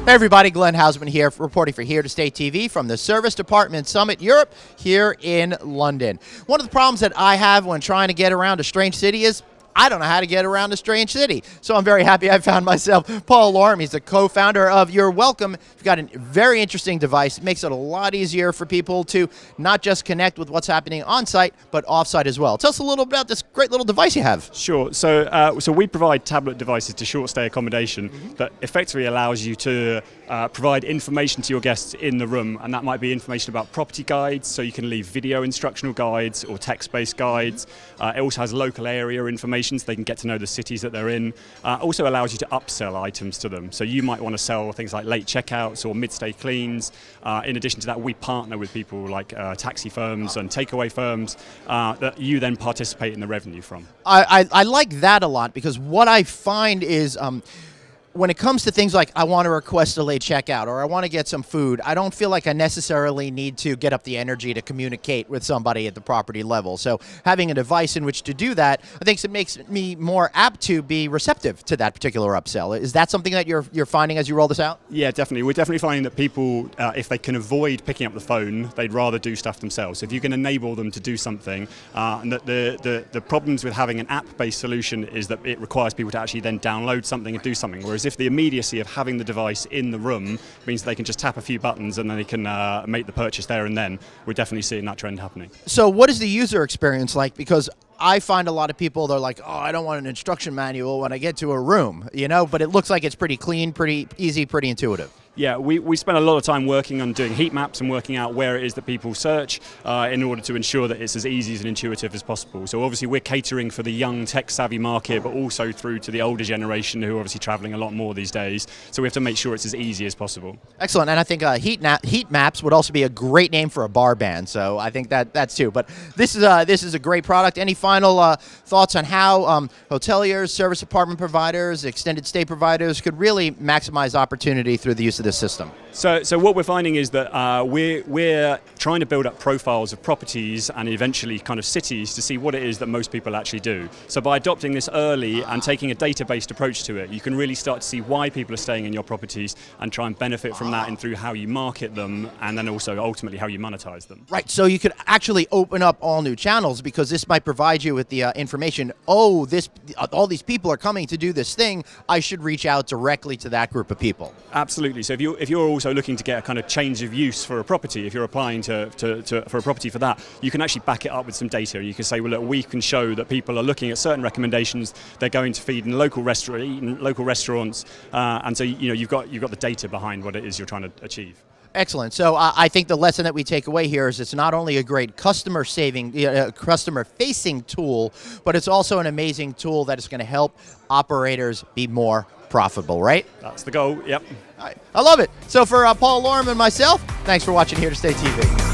Hey everybody, Glenn Hausman here, reporting for Here to Stay TV from the Service Department Summit Europe here in London. One of the problems that I have when trying to get around a strange city is I don't know how to get around a strange city. So I'm very happy I found myself Paul Loram. He's the co-founder of YourWelcome. You've got a very interesting device. It makes it a lot easier for people to not just connect with what's happening on site, but off site as well. Tell us a little about this great little device you have. Sure. So we provide tablet devices to short stay accommodation that effectively allows you to provide information to your guests in the room, and that might be information about property guides, so you can leave video instructional guides or text-based guides. It also has local area information so they can get to know the cities that they're in. Also allows you to upsell items to them. So you might want to sell things like late checkouts or mid-stay cleans. In addition to that, we partner with people like taxi firms and takeaway firms that you then participate in the revenue from. I like that a lot, because what I find is when it comes to things like I want to request a late checkout or I want to get some food, I don't feel like I necessarily need to get up the energy to communicate with somebody at the property level. So having a device in which to do that, I think it makes me more apt to be receptive to that particular upsell. Is that something that you're finding as you roll this out? Yeah, definitely. We're definitely finding that people, if they can avoid picking up the phone, they'd rather do stuff themselves. So if you can enable them to do something, and that the problems with having an app-based solution is that it requires people to actually then download something and do something, whereas if the immediacy of having the device in the room means they can just tap a few buttons and then they can make the purchase there and then, we're definitely seeing that trend happening. So what is the user experience like? Because I find a lot of people, they're like, oh, I don't want an instruction manual when I get to a room, you know, but it looks like it's pretty clean, pretty easy, pretty intuitive. Yeah, we spend a lot of time working on doing heat maps and working out where it is that people search in order to ensure that it's as easy and intuitive as possible. So obviously we're catering for the young tech-savvy market, but also through to the older generation who are obviously traveling a lot more these days. So we have to make sure it's as easy as possible. Excellent, and I think heat maps would also be a great name for a bar band. So I think that's too. But this is a great product. Any final thoughts on how hoteliers, service apartment providers, extended stay providers could really maximize opportunity through the use of this system? So what we're finding is that we're trying to build up profiles of properties and eventually kind of cities to see what it is that most people actually do. So by adopting this early and taking a data-based approach to it, you can really start to see why people are staying in your properties and try and benefit from that and through how you market them and then also ultimately how you monetize them. Right, so you could actually open up all new channels, because this might provide you with the information, oh, all these people are coming to do this thing, I should reach out directly to that group of people. Absolutely. So if you're also looking to get a kind of change of use for a property, if you're applying for a property for that, you can actually back it up with some data. You can say, well, look, we can show that people are looking at certain recommendations. They're going to feed in local restaurants, and so you've got the data behind what it is you're trying to achieve. Excellent. So I think the lesson that we take away here is it's not only a great customer-facing tool, but it's also an amazing tool that is going to help operators be more profitable, right? That's the goal, yep. All right. I love it. So for Paul Loram and myself, thanks for watching Here to Stay TV.